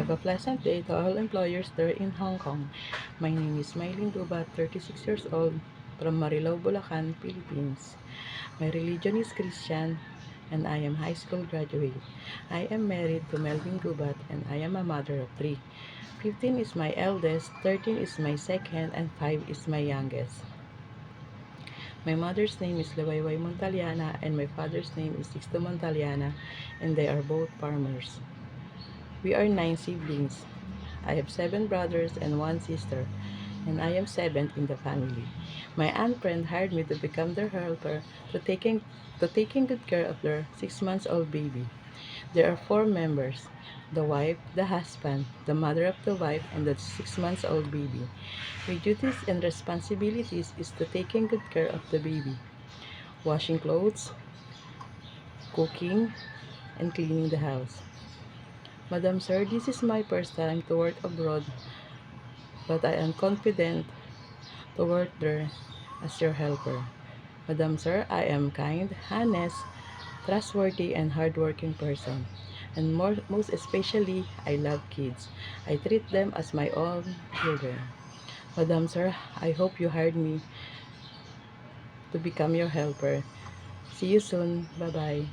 Have a pleasant day to all employers there in Hong Kong. My name is Mylene Dubat, 36 years old, from Marilao, Bulacan, Philippines. My religion is Christian, and I am high school graduate. I am married to Melvin Dubat, and I am a mother of three. 15 is my eldest, 13 is my second, and 5 is my youngest. My mother's name is Lewayway Montaliana, and my father's name is Sixto Montaliana, and they are both farmers. We are 9 siblings. I have 7 brothers and 1 sister, and I am 7th in the family. My aunt friend hired me to become their helper to taking good care of their 6 months old baby. There are 4 members: the wife, the husband, the mother of the wife, and the 6 months old baby. My duties and responsibilities is to taking good care of the baby, washing clothes, cooking, and cleaning the house. Madam Sir, this is my first time to work abroad, but I am confident to work there as your helper. Madam Sir, I am kind, honest, trustworthy, and hardworking person. And most especially, I love kids. I treat them as my own children. Madam Sir, I hope you hired me to become your helper. See you soon. Bye-bye.